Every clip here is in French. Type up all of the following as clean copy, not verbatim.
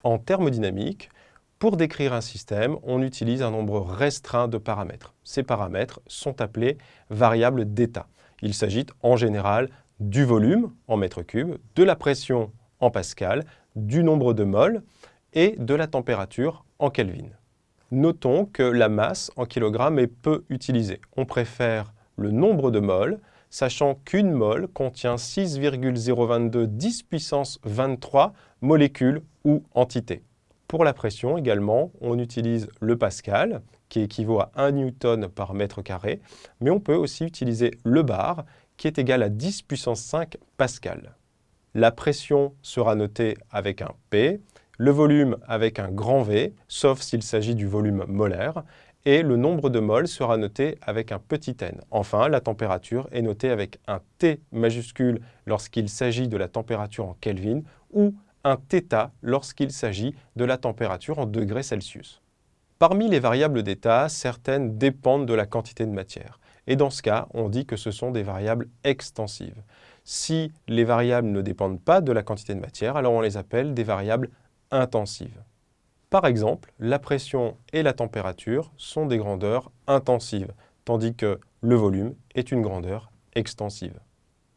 En thermodynamique, pour décrire un système, on utilise un nombre restreint de paramètres. Ces paramètres sont appelés variables d'état. Il s'agit en général du volume en mètres cubes, de la pression en pascal, du nombre de moles et de la température en Kelvin. Notons que la masse en kilogrammes est peu utilisée. On préfère le nombre de moles, sachant qu'une mole contient 6,022 10 puissance 23 molécules ou entités. Pour la pression également, on utilise le pascal, qui équivaut à 1 newton par mètre carré, mais on peut aussi utiliser le bar, qui est égal à 10 puissance 5 pascal. La pression sera notée avec un P, le volume avec un grand V, sauf s'il s'agit du volume molaire, et le nombre de moles sera noté avec un petit n. Enfin, la température est notée avec un T majuscule lorsqu'il s'agit de la température en Kelvin ou un θ lorsqu'il s'agit de la température en degrés Celsius. Parmi les variables d'état, certaines dépendent de la quantité de matière. Et dans ce cas, on dit que ce sont des variables extensives. Si les variables ne dépendent pas de la quantité de matière, alors on les appelle des variables intensives. Par exemple, la pression et la température sont des grandeurs intensives, tandis que le volume est une grandeur extensive.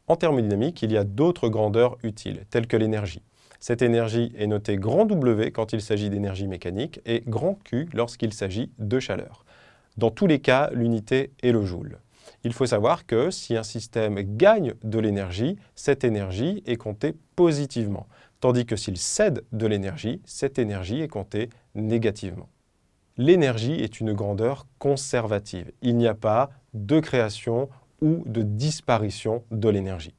En thermodynamique, il y a d'autres grandeurs utiles, telles que l'énergie. Cette énergie est notée grand W quand il s'agit d'énergie mécanique et grand Q lorsqu'il s'agit de chaleur. Dans tous les cas, l'unité est le joule. Il faut savoir que si un système gagne de l'énergie, cette énergie est comptée positivement, tandis que s'il cède de l'énergie, cette énergie est comptée négativement. L'énergie est une grandeur conservative. Il n'y a pas de création ou de disparition de l'énergie.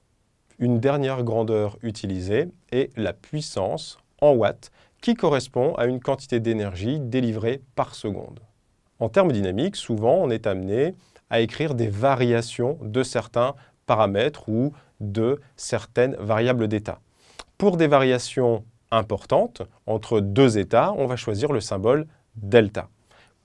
Une dernière grandeur utilisée est la puissance en watts, qui correspond à une quantité d'énergie délivrée par seconde. En thermodynamique, souvent, on est amené à écrire des variations de certains paramètres ou de certaines variables d'état. Pour des variations importantes, entre deux états, on va choisir le symbole delta.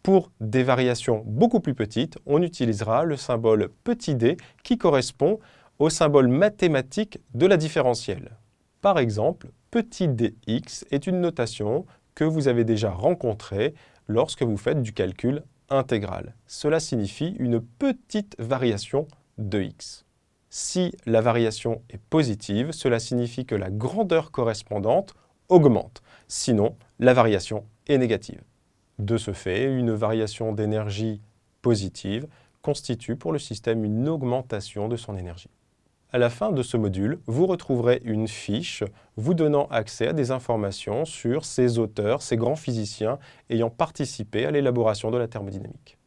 Pour des variations beaucoup plus petites, on utilisera le symbole petit d qui correspond au symbole mathématique de la différentielle. Par exemple, petit dx est une notation que vous avez déjà rencontrée lorsque vous faites du calcul intégral. Cela signifie une petite variation de x. Si la variation est positive, cela signifie que la grandeur correspondante augmente. Sinon, la variation est négative. De ce fait, une variation d'énergie positive constitue pour le système une augmentation de son énergie. À la fin de ce module, vous retrouverez une fiche vous donnant accès à des informations sur ces auteurs, ces grands physiciens ayant participé à l'élaboration de la thermodynamique.